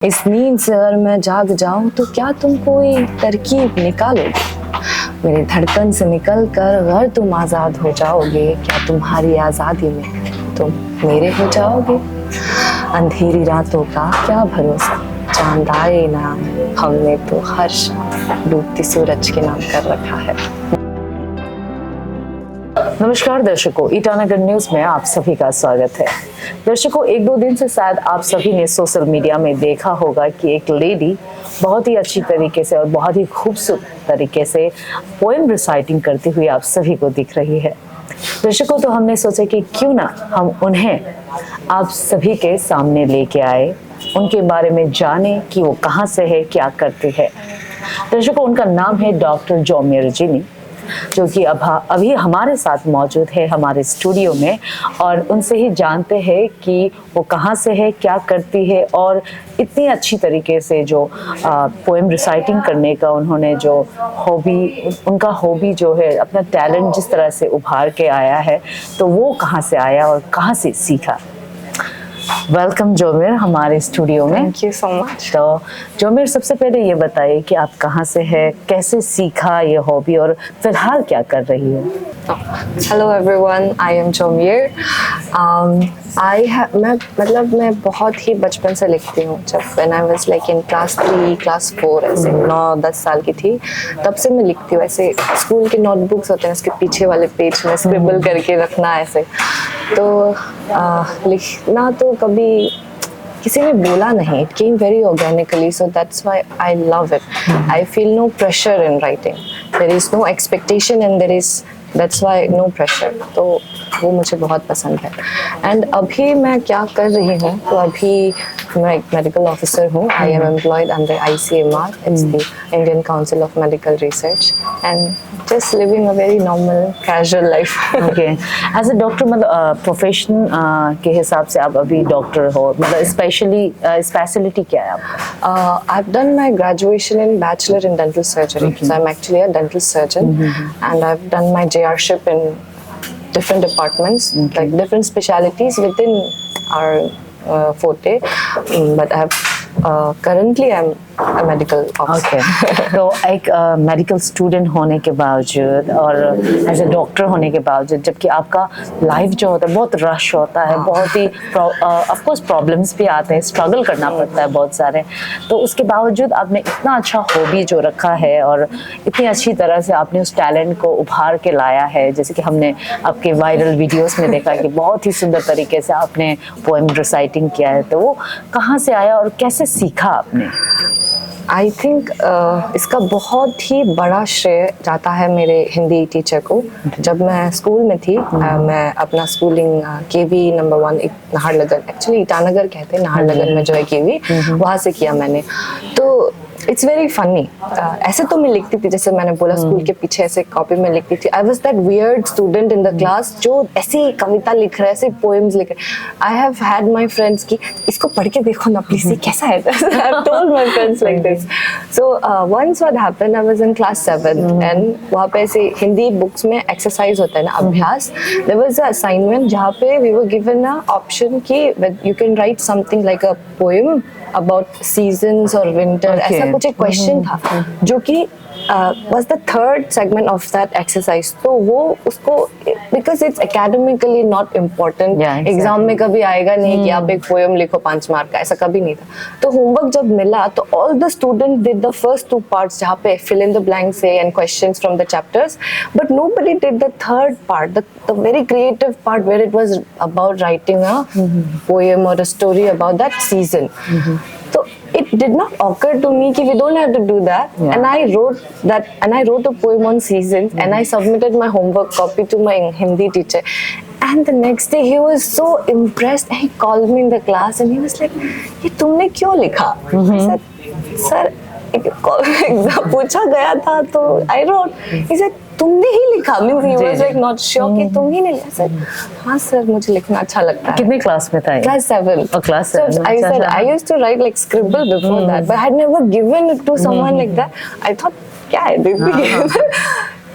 इस नींद से अगर मैं जाग जाऊं तो क्या तुम कोई तरकीब निकालोगे? मेरी धड़कन से निकल कर अगर तुम आजाद हो जाओगे, क्या तुम्हारी आजादी में तुम मेरे हो जाओगे? अंधेरी रातों का क्या भरोसा, चांद आए ना, हमने तो हर शाम डूबती सूरज के नाम कर रखा है। नमस्कार दर्शकों, ईटानगर न्यूज में आप सभी का स्वागत है। दर्शकों, एक दो दिन से शायद आप सभी ने सोशल मीडिया में देखा होगा कि एक लेडी बहुत ही अच्छी तरीके से और बहुत ही खूबसूरत तरीके से पोएम रिसाइटिंग करती हुई आप सभी को दिख रही है। दर्शकों, तो हमने सोचा कि क्यों ना हम उन्हें आप सभी के सामने लेके आए, उनके बारे में जाने कि वो कहाँ से है, क्या करती है। दर्शकों, उनका नाम है डॉक्टर जोमियर जिनी, जो कि अभी हमारे साथ मौजूद है हमारे स्टूडियो में, और उनसे ही जानते हैं कि वो कहाँ से है, क्या करती है, और इतनी अच्छी तरीके से जो पोएम रिसाइटिंग करने का उन्होंने जो उनका हॉबी जो है, अपना टैलेंट जिस तरह से उभार के आया है, तो वो कहाँ से आया और कहाँ से सीखा। वेलकम जोमिर हमारे स्टूडियो में। Thank you so much. तो जोमिर, सबसे पहले ये बताइए कि आप कहाँ से है, कैसे सीखा ये हॉबी, और फिलहाल क्या कर रही हो? हेलो एवरीवन, आई एम जोमियर। मैं बहुत ही बचपन से लिखती हूँ। जब when I was like in class 3 class 4 ऐसे 9-10 साल की थी, तब से मैं लिखती हूँ। ऐसे स्कूल के नोटबुक्स होते हैं, उसके पीछे वाले पेज में स्क्रिबल करके रखना ऐसे। तो लिखना तो कभी किसी ने बोला नहीं, it came very organically, so that's why I love it. I feel no pressure in writing, there is no expectation and there is, that's why no pressure. तो वो मुझे बहुत पसंद है। एंड अभी मैं क्या कर रही हूँ, तो अभी मैं एक मेडिकल ऑफिसर हूँ। I am employed under ICMR, it's the Indian council of medical research, and just living a very normal casual life. Okay, as a doctor, मतलब प्रोफेशन के हिसाब से आप अभी डॉक्टर हो, मतलब स्पेशलिटी क्या है आपका? I've done my graduation in bachelor in dental surgery. So I'm actually a dental surgeon, and I've done my JRship in different departments, like different specialities within our forte. But currently I'm a medical officer. Okay. तो एक medical student होने के बावजूद और as a doctor होने के बावजूद, जबकि आपका लाइफ जो होता है बहुत रश होता है, बहुत ही ऑफ कोर्स प्रॉब्लम्स भी आते हैं, स्ट्रगल करना पड़ता है बहुत सारे, तो उसके बावजूद आपने इतना अच्छा हॉबी जो रखा है और इतनी अच्छी तरह से आपने उस टैलेंट को उभार के लाया है, जैसे कि हमने आपके वायरल वीडियोस में देखा कि बहुत ही सुंदर तरीके से आपने पोएम रिसाइटिंग किया है। तो वो कहाँ से आया और कैसे सीखा आपने? आई थिंक इसका बहुत ही बड़ा श्रेय जाता है मेरे हिंदी टीचर को। जब मैं स्कूल में थी, मैं अपना schooling KV number 1 Naharlagun, actually Itanagar कहते हैं, नाहरलगन में जो है KV, वहाँ से किया मैंने। तो इट्स वेरी फनी। ऐसे तो मैं लिखती थी, जैसे मैंने बोला, स्कूल के पीछे ऐसे कॉपी में लिखती थी। I was that weird student in the class जो ऐसी कविता लिख रहा है, ऐसे पोएम्स लिख रहे हैं। I have had my friends की इसको पढ़ के देखो ना प्लीज, ये कैसा है। I have told my friends like this. So once what happened, I was in class 7 and वहाँ पे ऐसे हिंदी बुक्स में एक्सरसाइज होता है ना, अभ्यास। देयर वाज अ असाइनमेंट जहाँ पे we were given a option that you can write something like a poem about seasons और विंटर। ऐसा कुछ एक क्वेश्चन था जो कि was the third segment of that exercise. तो वो उसको, because it's academically not important, exam में कभी आएगा नहीं कि आप एक पोएम लिखो 5 मार्क का, ऐसा कभी नहीं था। तो होमवर्क जब मिला तो all the students did the first 2 parts जहाँ पे fill in the blanks है and questions from the chapters, but nobody did the third part, the very creative part where it was about writing a poem or a story about that season. So it did not occur to me कि we don't have to do that, and I wrote a poem on seasons, and I submitted my homework copy to my Hindi teacher, and the next day he was so impressed. He called me in the class and he was like, ये तुमने क्यों लिखा? I said, sir, exam पूछा गया था तो I wrote. He said, तुमने ही लिखा? Means he was like not sure कि तुम ही ने लिखा। सर हाँ सर, मुझे लिखना अच्छा लगता है। कितने क्लास में था? Class 7। Class 7। So I said I used to write like scribble before that, but I had never given it to someone like that. I thought क्या है दीदी।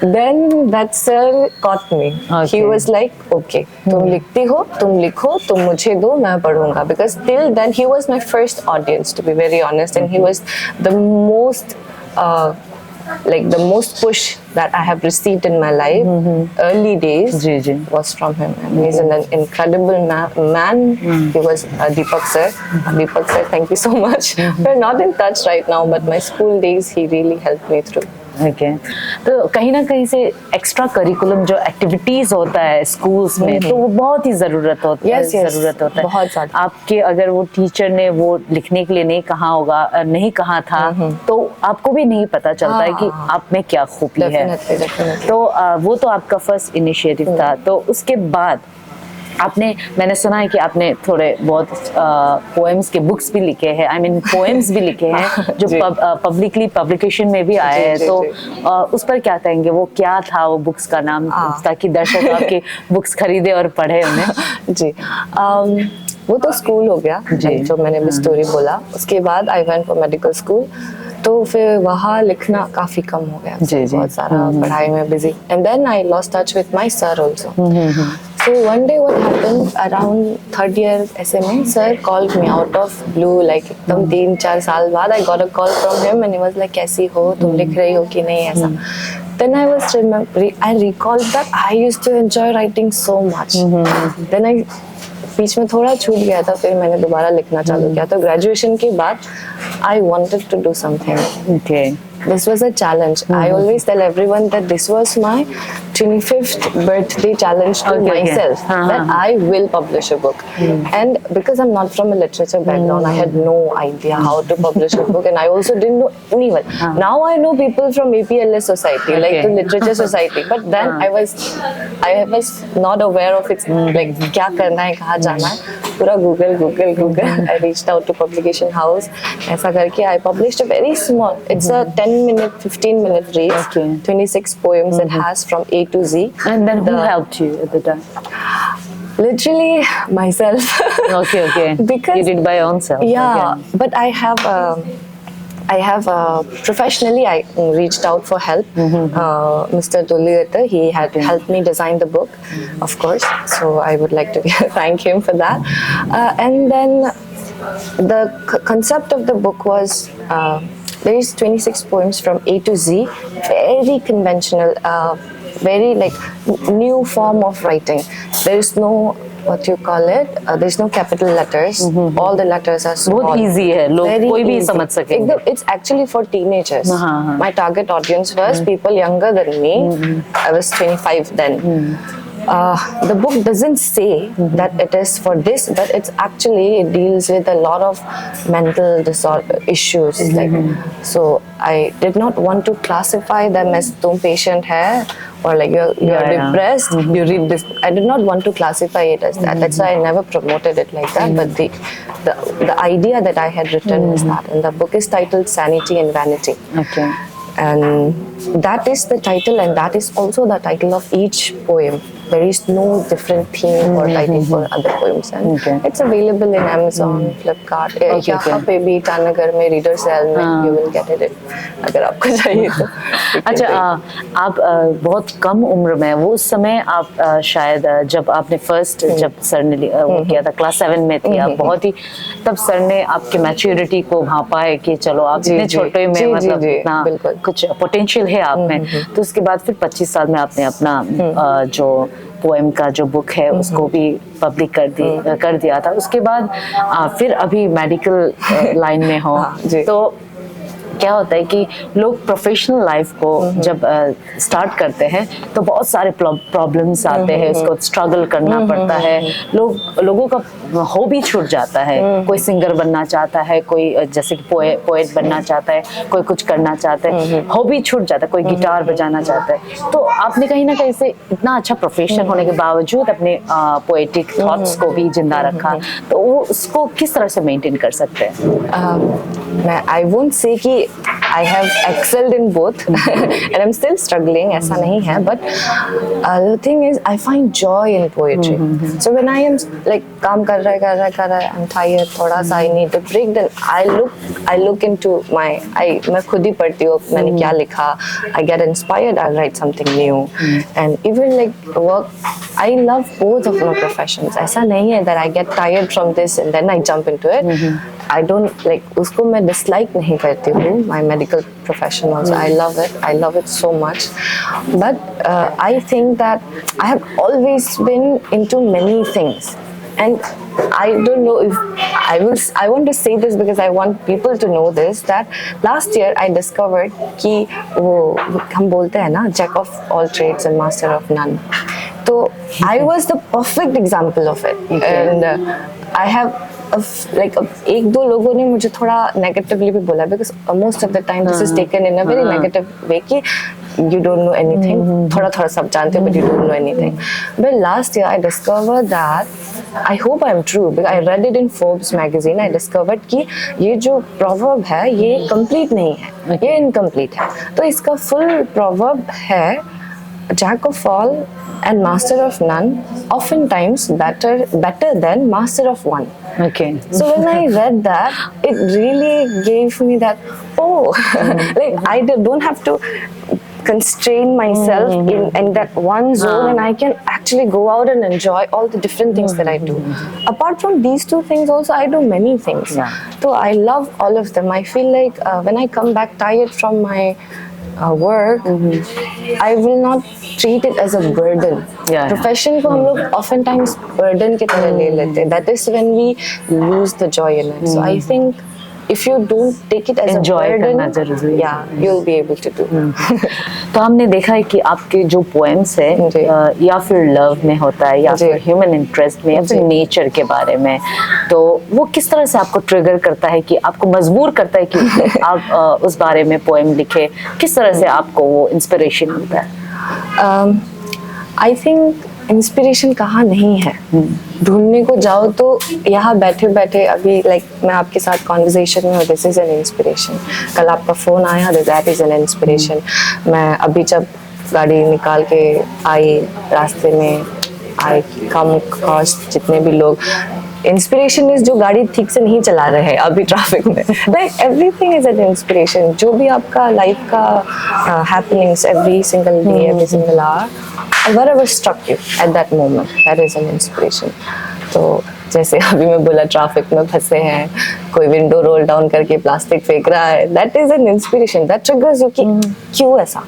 Then that sir caught me. Okay. He was like, okay, तुम लिखती हो, तुम लिखो, तुम मुझे दो, मैं पढ़ूंगा. Because till then he was my first audience, to be very honest, and he was the most like the most push that I have received in my life. Early days जी जी. was from him, and he's an incredible man. He was Deepak sir. Deepak sir, thank you so much. We're not in touch right now, but my school days he really helped me through. Okay. तो कहीं ना कहीं से extra curriculum जो activities होता है schools में तो वो बहुत ही जरूरत होता है. Yes, yes. जरूरत होता है बहुत ज़्यादा. आपके अगर वो टीचर ने वो लिखने के लिए नहीं कहा होगा, नहीं कहा था, तो आपको भी नहीं पता चलता है कि आप में क्या खूबी है. Definitely, definitely. तो वो तो आपका फर्स्ट इनिशिएटिव था. तो उसके बाद आपने, मैंने सुना है कि आपने थोड़े बहुत पोएम्स के बुक्स भी लिखे हैं, आई मीन पोएम्स भी लिखे हैं जो पब्लिकली पब्लिकेशन में भी आए हैं. तो उस पर क्या कहेंगे, वो क्या था वो बुक्स का नाम, ताकि दर्शक आपकी बुक्स खरीदे और पढ़े उन्हें. जी. वो तो स्कूल हो गया जो मैंने भी स्टोरी बोला. उसके बाद I went for medical school, तो फिर वहाँ लिखना काफी कम हो गया. जी, जी. बहुत सारा पढ़ाई में busy. And then I lost touch with my sir also. So one day what happened, around third year SMA, sir called me out of blue, like एकदम 3-4 साल बाद I got a call from him and he was like, कैसी हो, तुम लिख रही हो कि नहीं, ऐसा. Then I recalled that I used to enjoy writing so much. Then बीच में थोड़ा छूट गया था, फिर मैंने दोबारा लिखना चालू किया. तो ग्रेजुएशन के बाद I wanted to do something. Okay. This was a challenge. I always tell everyone that this was my 25th birthday challenge to myself, that I will publish a book. And because I'm not from a literature background, I had no idea how to publish a book, and I also didn't know anyone. Now I know people from APLS society, like the literature society, but then I was not aware of its like क्या करना है, कहाँ जाना है. पूरा Google. I reached out to publication house. ऐसा करके I published a very small. It's a 10-minute, 15-minute read. Okay. 26 poems it has from A to Z. And then who helped you at the time? Literally myself. Okay. Because you did by your own self. yeah, Okay. but I have professionally I reached out for help. Mr. Jomyir, he had helped me design the book, of course. So I would like to thank him for that. And then the concept of the book was there is 26 poems from A to Z, very conventional, very like new form of writing. There is no, what you call it, there's no capital letters. All the letters are small. बहुत easy है, लोग Very कोई भी easy. समझ सकेंगे. It's actually for teenagers. हाँ. My target audience was people younger than me. I was 25 then. The book doesn't say that it is for this, but it's actually, it deals with a lot of mental disorder issues. Like, so I did not want to classify them as तुम patient है, or like you're depressed, you read this. I did not want to classify it as that. That's why I never promoted it like that. But the idea that I had written is that, and the book is titled Sanity and Vanity. Okay. And that is the title, and that is also the title of each poem. There is no different theme or title for other poems, and it's available in Amazon, Flipkart, यहाँ पे भी टानगर में reader cell में you will get it अगर आपको चाहिए तो. अच्छा, आप बहुत कम उम्र में, वो उस समय आप शायद जब आपने फर्स्ट, जब सर ने वो किया था, क्लास 7 में थी आप, बहुत ही, तब सर ने आपके मैच्योरिटी को भापा है कि चलो आप इतने छोटे में मतलब इतना कुछ पोटेंशियल है आप में. तो उसके बाद फिर 25 साल में आपने अपना जो पोएम का जो बुक है उसको भी पब्लिक कर दिया था. उसके बाद फिर अभी मेडिकल लाइन में हो, तो क्या होता है कि लोग प्रोफेशनल लाइफ को जब स्टार्ट करते हैं तो बहुत सारे प्रॉब्लम्स आते हैं, उसको स्ट्रगल करना पड़ता है. लोगों का हॉबी छूट जाता है. कोई सिंगर बनना चाहता है, कोई जैसे कि पोएट बनना चाहता है, कोई कुछ करना चाहता है, हॉबी छूट जाता है, कोई गिटार बजाना चाहता है. तो आपने कहीं ना कहीं से इतना अच्छा प्रोफेशन होने के बावजूद अपने पोएटिक थॉट्स को भी जिंदा रखा, तो वो उसको किस तरह से मेंटेन कर सकते हैं? मैं आई वोंट से कि I have excelled in both and I'm still struggling, ऐसा नहीं है, but the thing is I find joy in poetry. So when I am like काम कर रहा है, I'm tired, थोड़ा सा I need to break, then I look into मैं खुद ही पढ़ती हूँ मैंने क्या लिखा, I get inspired, I write something new, and even like work, I love both of my professions. ऐसा नहीं है that I get tired from this and then I jump into it. I don't like उसको मैं dislike नहीं करती हूँ, my medical profession also. I love it so much. But I think that I have always been into many things. And I don't know if I want to say this because I want people to know this, that last year I discovered कि वो हम बोलते हैं ना jack of all trades and master of none. So I was the perfect example of it. And I have एक दो लोगों ने मुझे थोड़ा नेगेटिवली भी बोला, because most of the time this is taken in a very negative way कि you don't know anything, थोड़ा सब जानते हो but you don't know anything. But last year I discovered that, I hope I'm true, because I read it in Forbes magazine. I discovered कि ये जो proverb है ये complete नहीं है, ये incomplete है. तो इसका full proverb है jack of all and master of none, oftentimes better than master of one. Okay. So when I read that, it really gave me that, like I don't have to constrain myself in that one zone, and I can actually go out and enjoy all the different things that I do. Apart from these two things also, I do many things. So I love all of them. I feel like when I come back tired from my work, I will not treat it as a burden. Profession को हम लोग oftentimes burden की तरह ले लेते हैं. That is when we lose the joy in it. So I think if you don't take it as Enjoy a करना burden, जरूरी है. you'll be able to do. तो हमने देखा है कि आपके जो पोएम्स है या फिर लव में होता है या फिर ह्यूमन इंटरेस्ट में या फिर नेचर के बारे में, तो वो किस तरह से आपको ट्रिगर करता है कि आपको मजबूर करता है कि आप उस बारे में पोएम लिखे, किस तरह से आपको वो इंस्पिरेशन मिलता है? आई थिंक इंस्पिरेशन कहाँ नहीं है, ढूंढने को जाओ तो यहाँ बैठे बैठे अभी मैं आपके साथ कॉन्वर्सेशन में हूँ, दिस इज एन इंस्पिरेशन. कल आपका फ़ोन आया, दैट इज़ एन इंस्पिरेशन. मैं अभी जब गाड़ी निकाल के आई, रास्ते में आई कम क्रॉस जितने भी लोग, इंस्पिरेशन इज जो गाड़ी ठीक से नहीं चला रहे हैं अभी ट्रैफिक में. Everything is an inspiration. जो भी आपका लाइफ का happenings every single day, every single hour, whatever struck you at that moment, that is an inspiration. तो जैसे अभी मैं बोला ट्रैफिक में फंसे हैं, कोई विंडो रोल डाउन करके प्लास्टिक फेंक रहा है, that is an inspiration, that triggers you कि क्यों ऐसा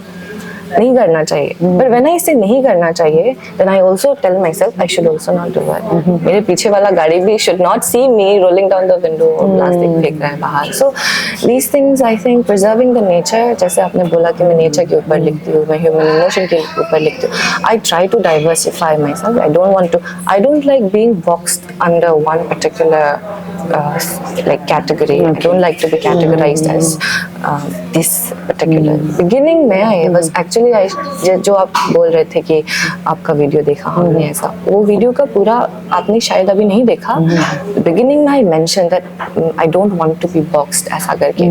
नहीं करना चाहिए. पर व्हेन आई से नहीं करना चाहिए, then I also tell myself I should also not do it. मेरे पीछे वाला गाड़ी भी should not see me rolling down the window और प्लास्टिक फेंक रहा है बाहर. So these things I think preserving the nature, जैसे आपने बोला कि मैं नेचर के ऊपर लिखती हूँ, मैं ह्यूमन इमोशन के ऊपर लिखती हूँ. I try to diversify myself. I don't like being boxed under one particular category. I don't like to be categorized as this particular. Beginning में I was actually जो आप बोल रहे थे कि आपका वीडियो देखा हमने, ऐसा वो वीडियो का पूरा आपने शायद अभी नहीं देखा. Beginning में I mentioned that I don't want to be boxed ऐसा करके.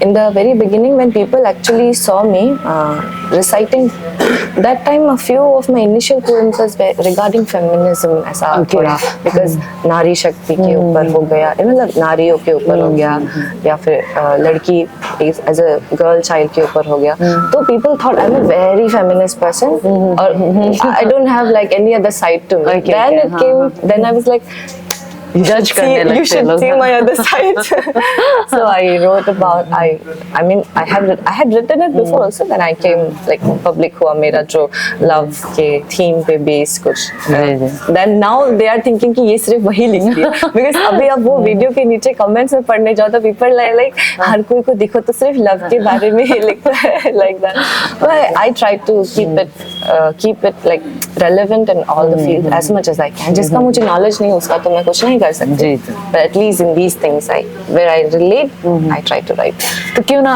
In the very beginning when people actually saw me reciting, that time a few of my initial poems was regarding feminism ऐसा थोड़ा, because नारी शक्ति के ऊपर हो गया, मतलब नारियों के ऊपर हो गया, या फिर लड़की एज अ गर्ल चाइल्ड के ऊपर हो गया. तो people thought I am a very feminist person और I don't have like any other side to me. Then it came, then I was like जज करने लगते हैं. You should see my other side. So I wrote about, I mean I had written it before also. Then I came like public हुआ मेरा जो love के theme पे base कुछ. Then now they are thinking कि ये सिर्फ वही लिखती है. Because अभी अब वो वीडियो के नीचे comments में पढ़ने जाओ तो people like हर कोई को देखो तो सिर्फ love के बारे में ही लिखता है like that. But I try to keep it like relevant in all the fields as much as I can. जिसका मुझे knowledge नहीं उसका तो मैं कुछ नहीं कर सकती. But at least in these things where I relate, I try to write. तो क्यों ना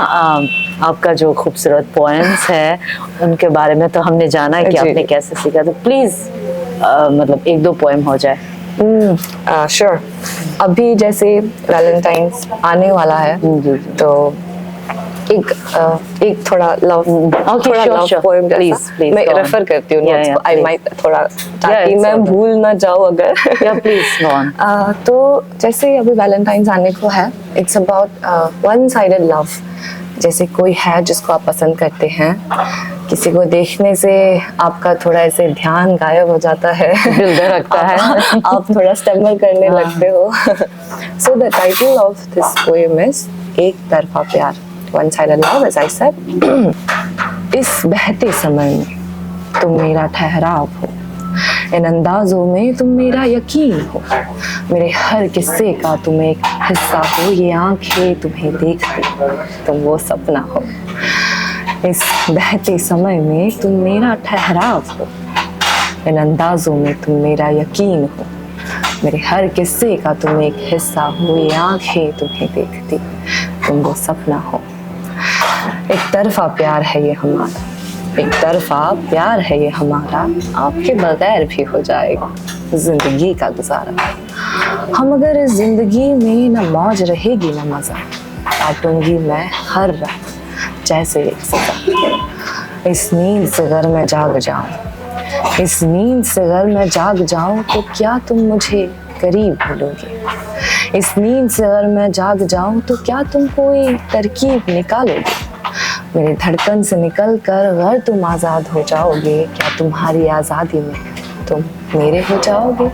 आपका जो खूबसूरत पोएम्स है उनके बारे में तो हमने जाना है कि आपने कैसे सीखा, तो प्लीज मतलब एक दो पोएम हो जाए. Sure. अभी जैसे वैलेंटाइंस आने वाला है, तो एक थोड़ा लव Okay, थोड़ा sure, love sure. Poem Please, please, मैं go on. रेफर करती हूँ Yeah, नोट्स yeah, को, आई please. माइट थोड़ा ताकि it's मैं okay. भूल ना जाऊँ अगर Yeah, please go on. तो जैसे अभी वैलेंटाइंस आने को है, it's about one sided love. जैसे कोई है जिसको आप पसंद करते हैं, किसी को देखने से आपका थोड़ा ऐसे ध्यान गायब हो जाता है, दिल धड़कता है। आप थोड़ा स्टम्बल करने लगते हो। So the title of this poem is एक तरफा प्यार, one sided love, as I said. इस बहते समय में तुम मेरा ठहराव हो, इन अंदाजों में तुम मेरा यकीन हो, मेरे हर किस्से का तुम एक हिस्सा हो, ये आंखें तुम्हें देखती तुम वो सपना हो। इस बहते समय में तुम मेरा ठहराव हो, इन अंदाजों में तुम मेरा यकीन हो, मेरे हर किस्से का तुम एक हिस्सा हो, ये आंखें तुम्हें देखती तुम वो सपना हो। एक तरफा प्यार है ये हमारा, एक तरफा प्यार है ये हमारा, आपके बगैर भी हो जाएगा जिंदगी का गुजारा। हम अगर इस जिंदगी में न मौज रहेगी न मजा, काटूंगी मैं हर रात जैसे एक सजा। इस नींद से अगर मैं जाग जाऊं, इस नींद से अगर मैं जाग जाऊं, तो क्या तुम मुझे करीब भूलोगे? इस नींद से अगर मैं जाग जाऊं, तो क्या तुम कोई तरकीब निकालोगे? मेरी धड़कन से निकल कर अगर तुम आज़ाद हो जाओगे, क्या तुम्हारी आज़ादी में तुम मेरे हो जाओगे?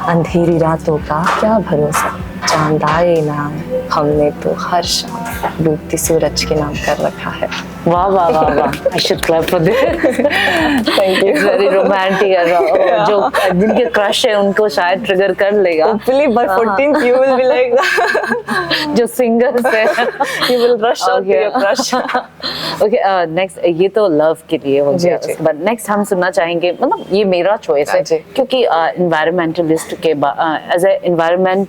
अंधेरी रातों का क्या भरोसा, चांद आए ना आए, हमने तो हर शाम डूबती सूरज के नाम कर रखा है। वाह वाह वाह वाह, I should clap for this. Thank you. It's very romantic. जो जिनके क्रश है उनको शायद ट्रिगर कर लेगा। Hopefully by 14th you will be like जो सिंगर्स है, you will rush out to your crush. Okay, next ये तो लव के लिए हो जी, गया, जी। बट नेक्स्ट हम सुनना चाहेंगे, मतलब ये मेरा चॉइस है जी। क्योंकि इन्वायरमेंटलिस्ट के एज ए इन्वायरमेंट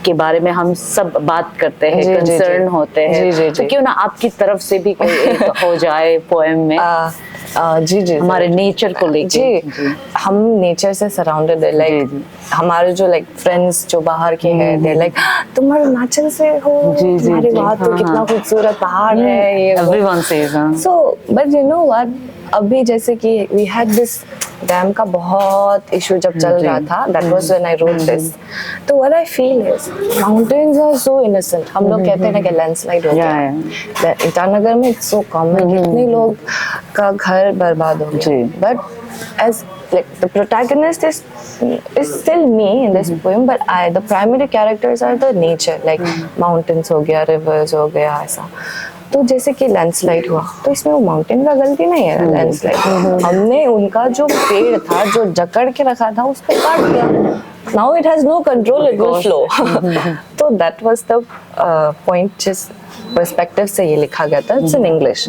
के बारे में हम सब बात करते हैं, जी, जी, जी। कंसर्न होते हैं, जी, जी, तो जी। क्यों ना आपकी तरफ से भी कोई एक हो जाए पोएम में जी जी हमारे नेचर को लेके। जी, हम नेचर से सराउंडेड है, जी, लाइक जी। हमारे जो लाइक फ्रेंड्स जो बाहर के हैं, दे लाइक तुम अरुणाचल से हो, जी, जी, तुम्हारे जी, वहाँ तो हाँ, कितना हाँ। खूबसूरत पहाड़ है, ये वो। Everyone says so but you know what, अभी जैसे कि वी हैड दिस डैम का बहुत इशू जब चल जी। रहा था, that was when I wrote this. तो what I feel is mountains are so innocent. हम लोग कहते हैं ना कि लैंडस्लाइड हो Yeah, गया, ईटानगर में इट्स सो कॉमन, कितने लोग का घर बर्बाद हो जी। गया। But as like the protagonist is still me in this poem, but the primary characters are the nature, like mountains हो गया, rivers हो गया, ऐसा। तो जैसे कि लैंडस्लाइड हुआ, तो इसमें वो माउंटेन का गलती नहीं है, लैंडस्लाइड हमने उनका जो पेड़ था जो जकड़ के रखा था उसको काट दिया, now it has no control, it will flow. तो दैट वाज द पॉइंट जिस पर्सपेक्टिव से ये लिखा गया था। इट्स इन इंग्लिश,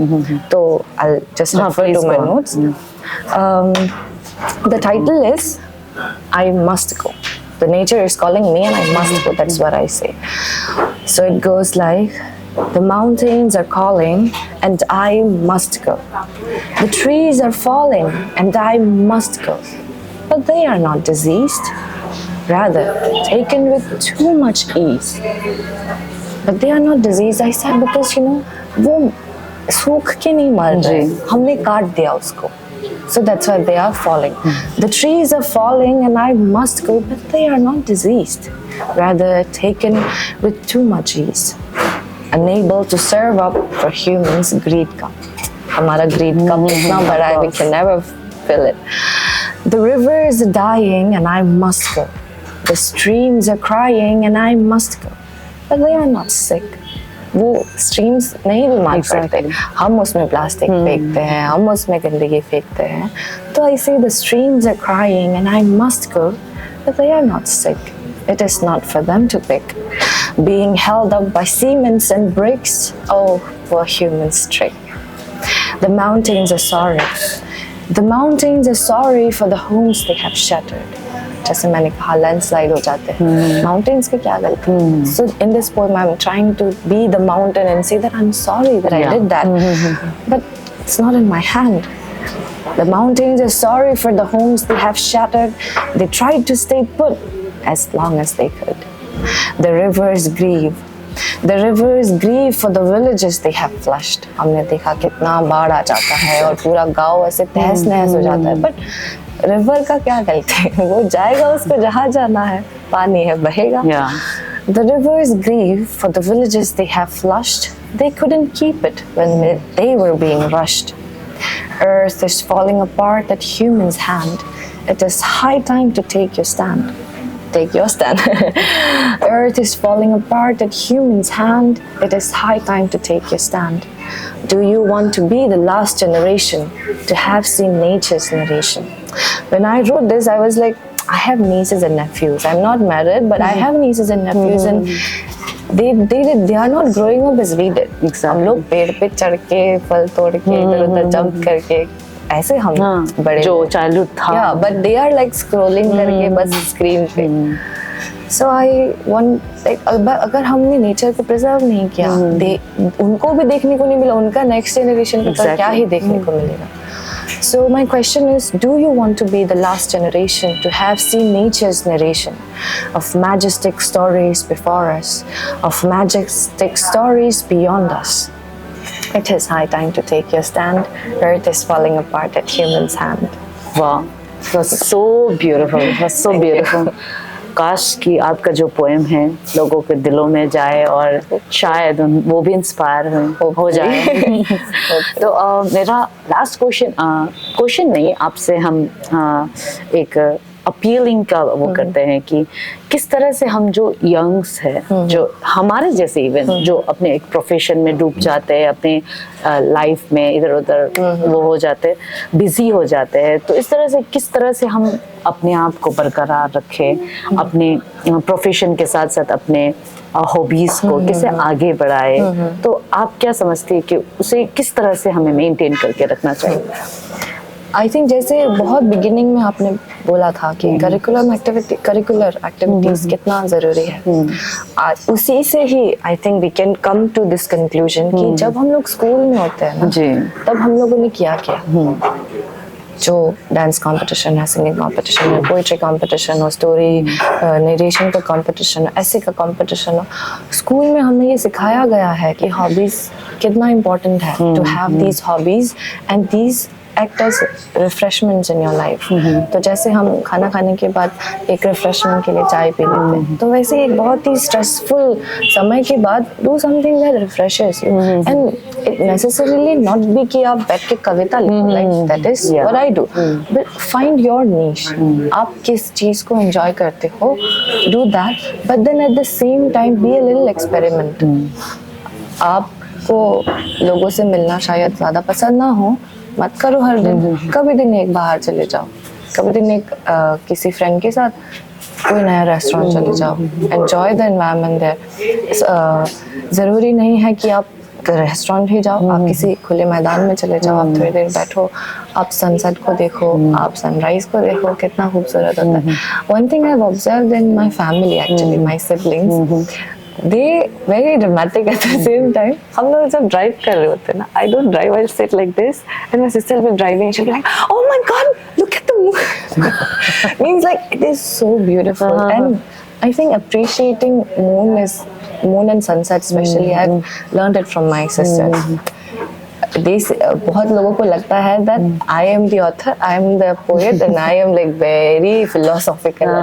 तो I just refer to my notes. The title is I Must Go. The nature is calling me and I must go. That's what I say. So it goes like, the mountains are calling and I must go. The trees are falling and I must go. But they are not diseased, rather taken with too much ease. But they are not diseased, I said, because you know, वो सूख के नहीं मर रहे, हमने काट दिया उसको. So that's why they are falling. The trees are falling and I must go, but they are not diseased, rather taken with too much ease. Unable to serve up for humans' greed cup. हमारा greed cup इतना बड़ा है, we can never fill it. The rivers are dying and I must go. The streams are crying and I must go, but they are not sick. वो streams नहीं बीमार पड़ते, हम उसमें प्लास्टिक फेंकते हैं, हम उसमें गंदगी फेंकते हैं। तो I say the streams are crying and I must go, but they are not sick. It is not for them to pick. Being held up by cements and bricks, oh, poor human's trick. The mountains are sorry. The mountains are sorry for the homes they have shattered. जैसे मैंने कहा landslide हो जाते हैं, mountains की क्या गलती? So in this poem I am trying to be the mountain and say that I am sorry that I did that, but it's not in my hand. The mountains are sorry for the homes they have shattered. They tried to stay put as long as they could. The rivers grieve The rivers grieve for the villages they have flushed. हमने देखा कितना बाढ़ आ जाता है और पूरा गांव ऐसे तहस नहस हो जाता है, बट रिवर का क्या गलती है, वो जाएगा उसको जहाँ जाना है, पानी है बहेगा. The rivers grieve for the villages they have flushed. They couldn't keep it when they were being rushed. Earth is falling apart at humans' hand. It is high time to take your stand. Take your stand. Earth is falling apart at humans' hand. It is high time to take your stand. Do you want to be the last generation to have seen nature's narration? When I wrote this, I was like, I have nieces and nephews. I'm not married, but I have nieces and nephews, and they are not growing up as we did. हम लोग पेड़ पे चढ़ के फल तोड़ के इधर उधर जंप करके ऐसे हम बड़े जो चाइल्डहुड था. Yeah, but they are like scrolling करके बस स्क्रीन पे. So I want like अगर हमने नेचर को प्रिजर्व नहीं किया, उनको भी देखने को नहीं मिला, उनका नेक्स्ट जनरेशन को क्या ही देखने को मिलेगा. So my question is, do you want to be the last generation to have seen nature's narration of majestic stories before us, of majestic stories beyond us? It is high time to take your stand. Earth is falling apart at humans' hand. Wow, it was so beautiful. It was so beautiful. काश कि आपका जो poem है लोगों के दिलों में जाए और शायद वो भी इंस्पायर हो जाए. तो मेरा लास्ट क्वेश्चन नहीं, आपसे हम एक अपीलिंग का वो करते हैं कि किस तरह से हम जो यंग्स है, जो हमारे जैसे इवन जो अपने एक प्रोफेशन में डूब जाते हैं, अपने लाइफ में इधर उधर वो हो जाते हैं, बिजी हो जाते हैं, तो इस तरह से किस तरह से हम अपने आप को बरकरार रखें, अपने प्रोफेशन के साथ साथ अपने हॉबीज को कैसे आगे बढ़ाए. तो आप क्या समझते हैं कि उसे किस तरह से हमें मेंटेन करके रखना चाहिए? आई थिंक जैसे बहुत बिगिनिंग में आपने बोला था कि करिकुलर एक्टिविटीज कितना ज़रूरी है, उसी से ही I think we can come to this conclusion कि जब हम लोग स्कूल में होते हैं ना, तब हम लोगों ने क्या जो डांस कंपटीशन है, सिंगिंग कंपटीशन है, पोइट्री कंपटीशन हो, स्टोरी नरेशन का कंपटीशन हो, ऐसे का कंपटीशन हो, स्कूल में हमें ये सिखाया गया है कि हॉबीज कितना इम्पोर्टेंट है, to have these hobbies and these act as refreshments in your life. तो जैसे हम खाना खाने के बाद एक रिफ्रेशमेंट के लिए चाय पी लेते हैं, तो वैसे ही एक बहुत ही स्ट्रेसफुल समय के बाद do something that refreshes you, and it necessarily not be कि आप बैठ के कविता लिखो, like that is what I do, but find your niche. आप किस चीज़ को एंजॉय करते हो, do that, but then at the same time be a little experiment. आपको लोगों से मिलना शायद ज़्यादा पसंद ना हो, मत करो हर दिन, कभी दिन एक बाहर चले जाओ, कभी दिन एक किसी फ्रेंड के साथ कोई नया रेस्टोरेंट चले जाओ, एंजॉय द एनवायरनमेंट देयर. ज़रूरी नहीं है कि आप रेस्टोरेंट ही जाओ, आप किसी खुले मैदान में चले जाओ, आप थोड़ी देर बैठो, आप सनसेट को देखो, आप सनराइज को देखो, कितना खूबसूरत होता है. One thing I have observed in my family, actually my siblings, they very dramatic at the same time. हम लोग जब ड्राइव कर रहे होते हैं ना, I don't drive, I'll sit like this and my sister will be driving, she'll be like, oh my god, look at the moon. Means like it is so beautiful. And I think appreciating moon and sunset especially, I've learned it from my sisters. बहुत लोगों को लगता है that I am the author, I am the poet and I am like very philosophical,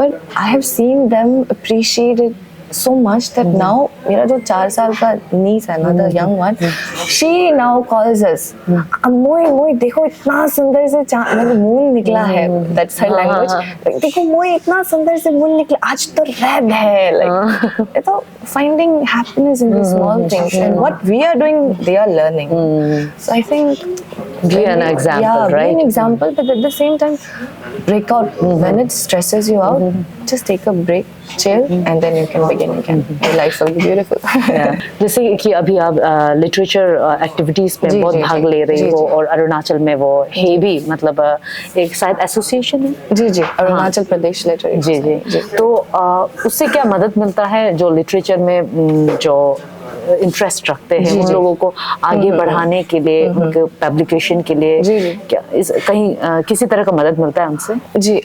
but I have seen them appreciate it so much that now मेरा जो 4 साल का niece है ना, the young one, she now calls us, मोई देखो इतना सुंदर से मतलब मून निकला है, that's her language, देखो मोई इतना सुंदर से मून निकला, आज तो रेड है, like तो finding happiness in the small things, and what we are doing they are learning. So I think be an example, right? Be an example, but at the same time break out when it stresses you out. Just take a break, chill, and then you can begin again. Your life will be beautiful. जैसे कि अभी आप literature activities में बहुत भाग ले रही हो, और अरुणाचल में वो है भी, मतलब एक शायद एसोसिएशन है. जी अरुणाचल प्रदेश लिटरेचर. जी. तो उससे क्या मदद मिलता है जो लिटरेचर में जो इंटरेस्ट रखते हैं उन लोगों को आगे बढ़ाने के लिए, उनके पब्लिकेशन के लिए, क्या कहीं किसी तरह का मदद मिलता है उनसे? जी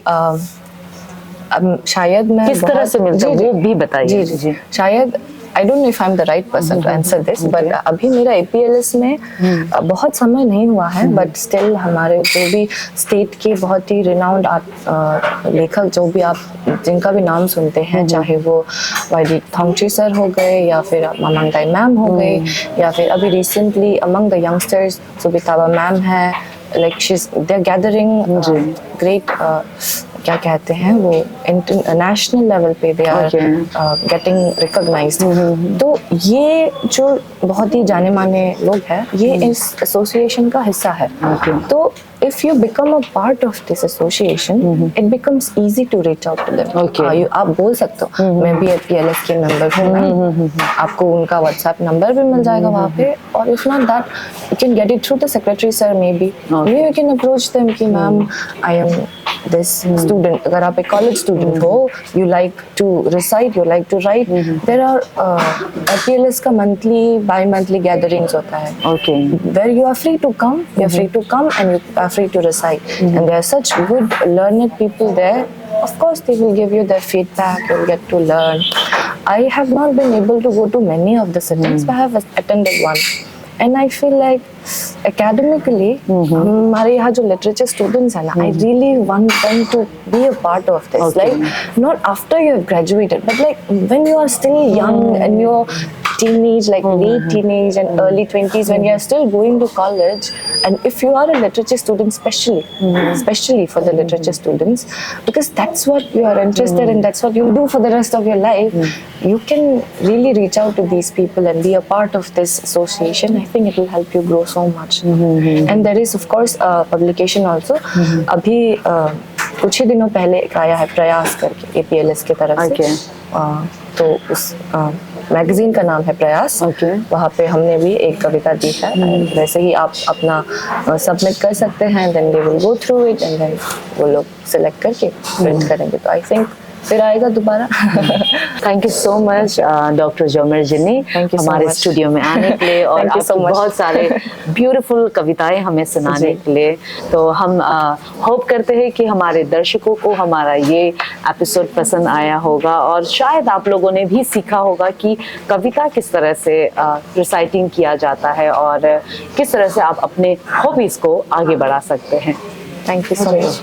शायद मैं किस तरह से मिलता है वो भी बताइए. जी शायद I don't know if I am the right person to answer this, but अभी मेरा APLS में बहुत समय नहीं हुआ है, बट स्टिल हमारे जो भी स्टेट के बहुत ही रिनाउंड लेखक जो भी आप जिनका भी नाम सुनते हैं, चाहे वो वाई थोंगची सर हो गए या फिर अमंग दाई मैम हो गए या फिर अभी रिसेंटली अमंग द यंगस्टर्स सुबितावा मैम है, like she is they are gathering great क्या कहते हैं वो इंटरनेशनल लेवल पे दे आर गेटिंग रिकॉग्नाइज्ड। तो ये जो बहुत ही जाने माने लोग हैं, ये इस एसोसिएशन का हिस्सा है। तो if you become a part of this association, it becomes easy to reach out to them. आप बोल सकते हो मैं भी APLS के मेंबर हूँ, आपको उनका WhatsApp नंबर भी मिल जाएगा वहाँ पे, और if not that you can get it through the secretary sir maybe. Maybe you can approach them कि ma'am I am this student. अगर आप एक college student हो, you like to recite, you like to write, there are APLS का monthly bi-monthly gatherings होता है, where you are free to come, you are free to come and you are free to recite, and there are such good learned people there. Of course they will give you their feedback, you'll get to learn. I have not been able to go to many of the sittings, but I have attended one, and I feel like academically हमारे यहाँ जो literature students हैं ना, I really want them to be a part of this. Like not after you have graduated, but like when you are still young and you're teenage, like late teenage and early 20s, when you are still going to college, and if you are a literature student especially for the literature students, because that's what you are interested in, that's what you do for the rest of your life, you can really reach out to these people and be a part of this association. I think it will help you grow so much. And there is of course publication also. अभी कुछ ही दिनों पहले एक आया है प्रयास करके APLS की तरफ से, तो उस मैगजीन का नाम है प्रयास। वहाँ पे हमने भी एक कविता दी है, वैसे ही आप अपना सबमिट कर सकते हैं, then they will go through it and then वो लोग सिलेक्ट करके प्रिंट करेंगे। तो आई थिंक फिर आएगा दोबारा। Thank you so much doctor जोमिर जिनी हमारे स्टूडियो में आने के लिए और आपके बहुत सारे ब्यूटीफुल कविताएं हमें सुनाने के लिए। तो हम होप करते हैं कि हमारे दर्शकों को हमारा ये एपिसोड पसंद आया होगा और शायद आप लोगों ने भी सीखा होगा कि कविता किस तरह से रिसाइटिंग किया जाता है और किस तरह से आप अपने हॉबीज को आगे बढ़ा सकते हैं। Thank you so much.